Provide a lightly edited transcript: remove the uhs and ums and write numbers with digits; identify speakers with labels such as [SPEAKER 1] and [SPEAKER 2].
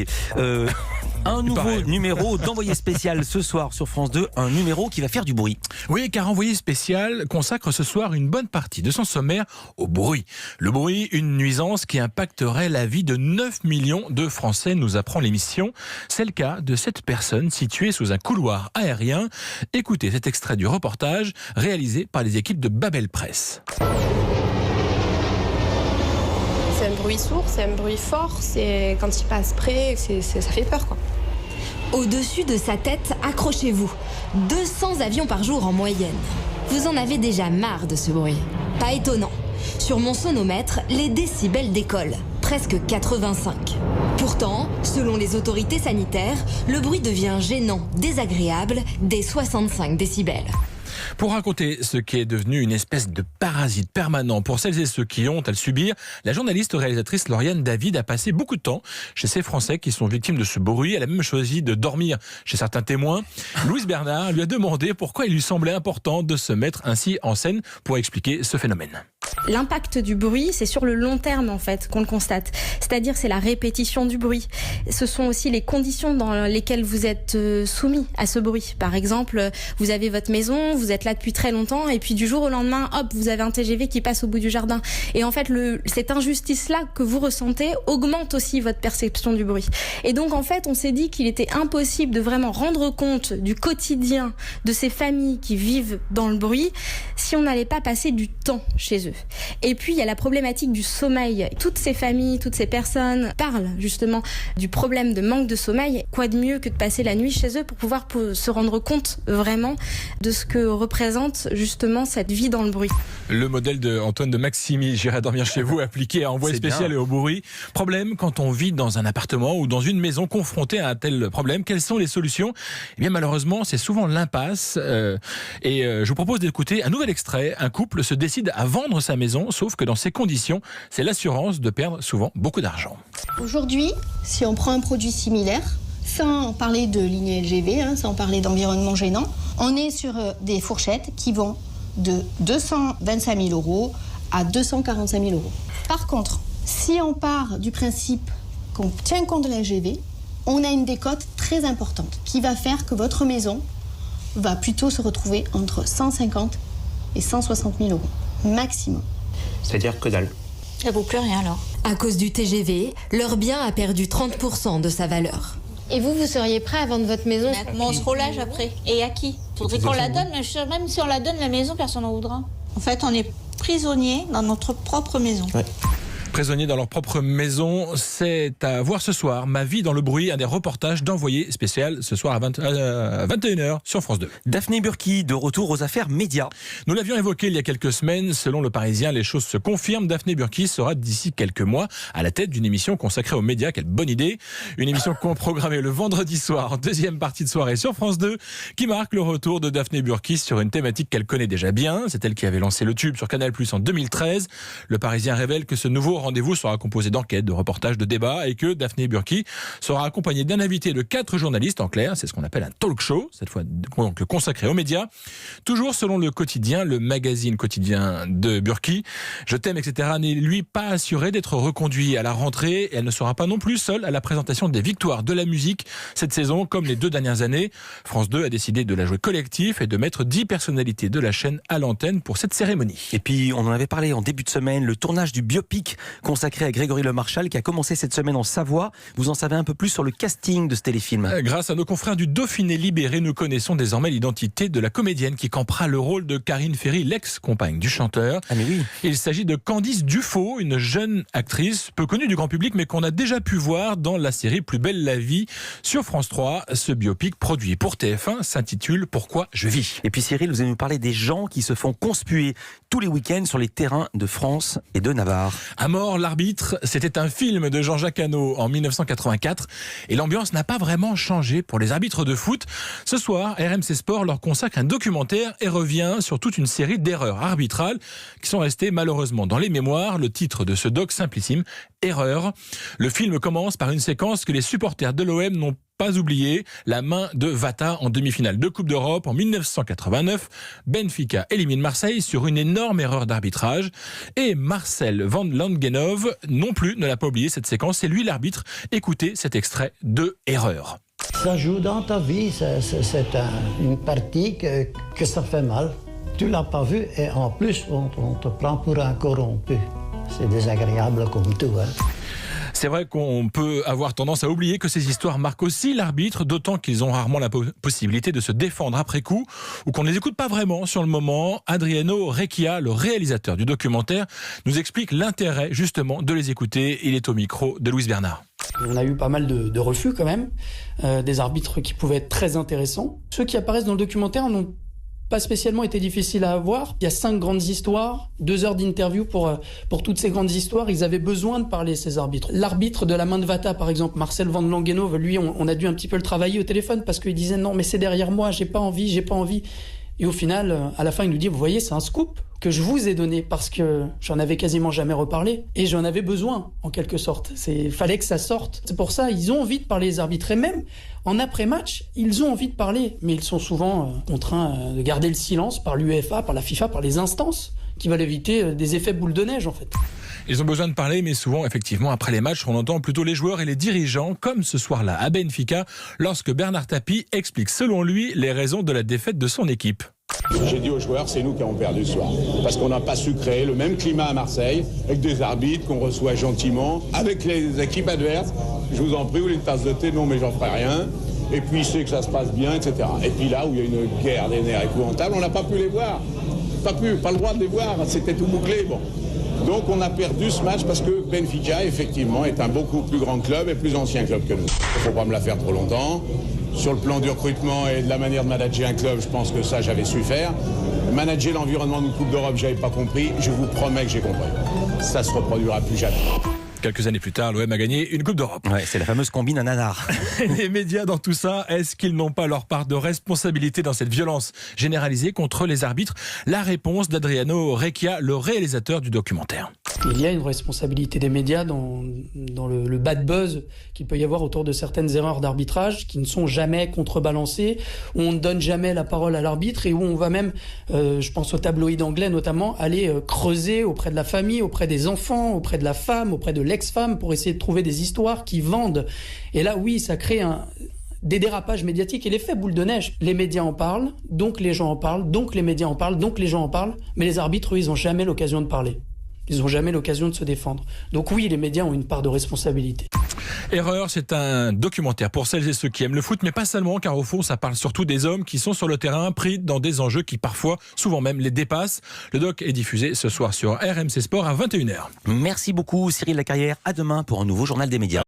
[SPEAKER 1] fatigué. Un nouveau numéro d'Envoyé spécial ce soir sur France 2, un numéro qui va faire du bruit.
[SPEAKER 2] Oui, car Envoyé spécial consacre ce soir une bonne partie de son sommaire au bruit. Le bruit, une nuisance qui impacterait la vie de 9 millions de Français, nous apprend l'émission. C'est le cas de cette personne située sous un couloir aérien. Écoutez cet extrait du reportage réalisé par les équipes de Babel Presse.
[SPEAKER 3] C'est un bruit sourd, c'est un bruit fort, c'est quand il passe près, ça fait peur quoi.
[SPEAKER 4] Au-dessus de sa tête, accrochez-vous. 200 avions par jour en moyenne. Vous en avez déjà marre de ce bruit. Pas étonnant. Sur mon sonomètre, les décibels décollent. Presque 85. Pourtant, selon les autorités sanitaires, le bruit devient gênant, désagréable, dès 65 décibels.
[SPEAKER 2] Pour raconter ce qui est devenu une espèce de parasite permanent pour celles et ceux qui ont à le subir, la journaliste réalisatrice Lauriane David a passé beaucoup de temps chez ces Français qui sont victimes de ce bruit. Elle a même choisi de dormir chez certains témoins. Louise Bernard lui a demandé pourquoi il lui semblait important de se mettre ainsi en scène pour expliquer ce phénomène.
[SPEAKER 5] L'impact du bruit, c'est sur le long terme en fait qu'on le constate. C'est-à-dire c'est la répétition du bruit. Ce sont aussi les conditions dans lesquelles vous êtes soumis à ce bruit. Par exemple, vous avez votre maison, vous êtes là depuis très longtemps et puis du jour au lendemain, hop, vous avez un TGV qui passe au bout du jardin. Et en fait, cette injustice-là que vous ressentez augmente aussi votre perception du bruit. Et donc en fait, on s'est dit qu'il était impossible de vraiment rendre compte du quotidien de ces familles qui vivent dans le bruit si on n'allait pas passer du temps chez eux. Et puis il y a la problématique du sommeil. Toutes ces familles, toutes ces personnes parlent justement du problème de manque de sommeil. Quoi de mieux que de passer la nuit chez eux pour pouvoir se rendre compte vraiment de ce que représente justement cette vie dans le bruit.
[SPEAKER 2] Le modèle de Antoine de Maximi, j'irai dormir chez vous, appliqué à Envoyé spécial et au bruit. Problème quand on vit dans un appartement ou dans une maison confrontée à un tel problème. Quelles sont les solutions ? Eh bien malheureusement, c'est souvent l'impasse. Je vous propose d'écouter un nouvel extrait. Un couple se décide à vendre sa maison, sauf que dans ces conditions, c'est l'assurance de perdre souvent beaucoup d'argent.
[SPEAKER 6] Aujourd'hui, si on prend un produit similaire, sans parler de ligne LGV, sans parler d'environnement gênant, on est sur des fourchettes qui vont de 225 000 euros à 245 000 euros. Par contre, si on part du principe qu'on tient compte de l'LGV, on a une décote très importante qui va faire que votre maison va plutôt se retrouver entre 150 et 160 000 euros, maximum.
[SPEAKER 7] C'est-à-dire que dalle.
[SPEAKER 5] Ça vaut plus rien alors.
[SPEAKER 4] À cause du TGV, leur bien a perdu 30% de sa valeur.
[SPEAKER 3] Et vous seriez prêt à vendre votre maison ?
[SPEAKER 5] Mais on se relâche après. Et à qui ? Faudrait qu'on la donne, mais même si on la donne, la maison, personne n'en voudra. En fait, on est prisonnier dans notre propre maison.
[SPEAKER 7] Ouais.
[SPEAKER 2] Prisonniers dans leur propre maison, c'est à voir ce soir. Ma vie dans le bruit, un des reportages d'Envoyé spécial ce soir à 21h sur France 2.
[SPEAKER 1] Daphné Burki, de retour aux affaires médias.
[SPEAKER 2] Nous l'avions évoqué il y a quelques semaines. Selon Le Parisien, les choses se confirment. Daphné Burki sera d'ici quelques mois à la tête d'une émission consacrée aux médias. Quelle bonne idée. Une émission qu'on programmée le vendredi soir, en deuxième partie de soirée sur France 2, qui marque le retour de Daphné Burki sur une thématique qu'elle connaît déjà bien. C'est elle qui avait lancé le tube sur Canal+ en 2013. Le Parisien révèle que ce nouveau rendez-vous sera composé d'enquêtes, de reportages, de débats et que Daphné Burki sera accompagnée d'un invité de 4 journalistes. En clair, c'est ce qu'on appelle un talk show, cette fois donc consacré aux médias. Toujours selon Le Quotidien, le magazine quotidien de Burki. Je t'aime, etc. n'est lui pas assuré d'être reconduit à la rentrée et elle ne sera pas non plus seule à la présentation des victoires de la musique cette saison. Comme les 2 dernières années, France 2 a décidé de la jouer collectif et de mettre 10 personnalités de la chaîne à l'antenne pour cette cérémonie.
[SPEAKER 1] Et puis, on en avait parlé en début de semaine, le tournage du biopic consacré à Grégory Lemarchal qui a commencé cette semaine en Savoie. Vous en savez un peu plus sur le casting de ce téléfilm.
[SPEAKER 2] Grâce à nos confrères du Dauphiné Libéré, nous connaissons désormais l'identité de la comédienne qui campera le rôle de Karine Ferry, l'ex-compagne du chanteur.
[SPEAKER 1] Ah mais oui.
[SPEAKER 2] Il s'agit de Candice Dufaux, une jeune actrice peu connue du grand public mais qu'on a déjà pu voir dans la série Plus belle la vie sur France 3. Ce biopic produit pour TF1 s'intitule Pourquoi je vis.
[SPEAKER 1] Et puis Cyril, vous allez nous parler des gens qui se font conspuer tous les week-ends sur les terrains de France et de Navarre.
[SPEAKER 2] À mort l'arbitre, c'était un film de Jean-Jacques Hano en 1984 et l'ambiance n'a pas vraiment changé pour les arbitres de foot. Ce soir, RMC Sport leur consacre un documentaire et revient sur toute une série d'erreurs arbitrales qui sont restées malheureusement dans les mémoires. Le titre de ce doc simplissime, Erreur. Le film commence par une séquence que les supporters de l'OM n'ont pas oublier la main de Vata en demi-finale de Coupe d'Europe en 1989. Benfica élimine Marseille sur une énorme erreur d'arbitrage. Et Marcel Van Langenhove non plus ne l'a pas oublié cette séquence. C'est lui l'arbitre. Écoutez cet extrait de Erreur.
[SPEAKER 7] Ça joue dans ta vie, c'est une partie que ça fait mal. Tu l'as pas vu et en plus on te prend pour un corrompu. C'est désagréable comme tout.
[SPEAKER 2] C'est vrai qu'on peut avoir tendance à oublier que ces histoires marquent aussi l'arbitre, d'autant qu'ils ont rarement la possibilité de se défendre après coup ou qu'on ne les écoute pas vraiment sur le moment. Adriano Recchia, le réalisateur du documentaire, nous explique l'intérêt justement de les écouter. Il est au micro de Louise Bernard.
[SPEAKER 8] On a eu pas mal de refus quand même, des arbitres qui pouvaient être très intéressants. Ceux qui apparaissent dans le documentaire n'ont pas spécialement été difficiles à avoir. Il y a 5 grandes histoires, 2 heures d'interview pour toutes ces grandes histoires. Ils avaient besoin de parler, ces arbitres. L'arbitre de la main de Vata, par exemple, Marcel Van Langenhove, lui, on a dû un petit peu le travailler au téléphone parce qu'il disait non, mais c'est derrière moi, j'ai pas envie. Et au final, à la fin, il nous dit, vous voyez, c'est un scoop que je vous ai donné parce que j'en avais quasiment jamais reparlé et j'en avais besoin, en quelque sorte. Fallait que ça sorte. C'est pour ça, ils ont envie de parler, les arbitres. Et même en après-match, ils ont envie de parler, mais ils sont souvent contraints de garder le silence par l'UEFA, par la FIFA, par les instances qui veulent éviter des effets boule de neige, en fait.
[SPEAKER 2] Ils ont besoin de parler, mais souvent, effectivement, après les matchs, on entend plutôt les joueurs et les dirigeants, comme ce soir-là à Benfica, lorsque Bernard Tapie explique, selon lui, les raisons de la défaite de son équipe.
[SPEAKER 9] J'ai dit aux joueurs, c'est nous qui avons perdu ce soir. Parce qu'on n'a pas su créer le même climat à Marseille, avec des arbitres qu'on reçoit gentiment, avec les équipes adverses. Je vous en prie, vous voulez une tasse de thé? Non, mais j'en ferai rien. Et puis, il sait que ça se passe bien, etc. Et puis là, où il y a une guerre des nerfs épouvantable, on n'a pas pu les voir. Pas le droit de les voir, c'était tout bouclé. Bon. Donc on a perdu ce match parce que Benfica, effectivement, est un beaucoup plus grand club et plus ancien club que nous. Il ne faut pas me la faire trop longtemps. Sur le plan du recrutement et de la manière de manager un club, je pense que ça, j'avais su faire. Manager l'environnement d'une Coupe d'Europe, je n'avais pas compris. Je vous promets que j'ai compris. Ça se reproduira plus jamais.
[SPEAKER 2] Quelques années plus tard, l'OM a gagné une Coupe d'Europe.
[SPEAKER 1] Ouais, c'est la fameuse combine à nanar.
[SPEAKER 2] Les médias dans tout ça, est-ce qu'ils n'ont pas leur part de responsabilité dans cette violence généralisée contre les arbitres? La réponse d'Adriano Recchia, le réalisateur du documentaire.
[SPEAKER 8] Il y a une responsabilité des médias dans le bad buzz qu'il peut y avoir autour de certaines erreurs d'arbitrage qui ne sont jamais contrebalancées, où on ne donne jamais la parole à l'arbitre et où on va même, je pense aux tabloïds anglais notamment, aller creuser auprès de la famille, auprès des enfants, auprès de la femme, auprès de l'ex-femme pour essayer de trouver des histoires qui vendent. Et là, oui, ça crée des dérapages médiatiques et l'effet boule de neige. Les médias en parlent, donc les gens en parlent, donc les médias en parlent, donc les gens en parlent, mais les arbitres, eux, ils n'ont jamais l'occasion de parler. Ils n'ont jamais l'occasion de se défendre. Donc oui, les médias ont une part de responsabilité.
[SPEAKER 2] Erreur, c'est un documentaire pour celles et ceux qui aiment le foot, mais pas seulement, car au fond, ça parle surtout des hommes qui sont sur le terrain, pris dans des enjeux qui parfois, souvent même, les dépassent. Le doc est diffusé ce soir sur RMC Sport à 21h.
[SPEAKER 1] Merci beaucoup Cyril Lacarrière. À demain pour un nouveau journal des médias.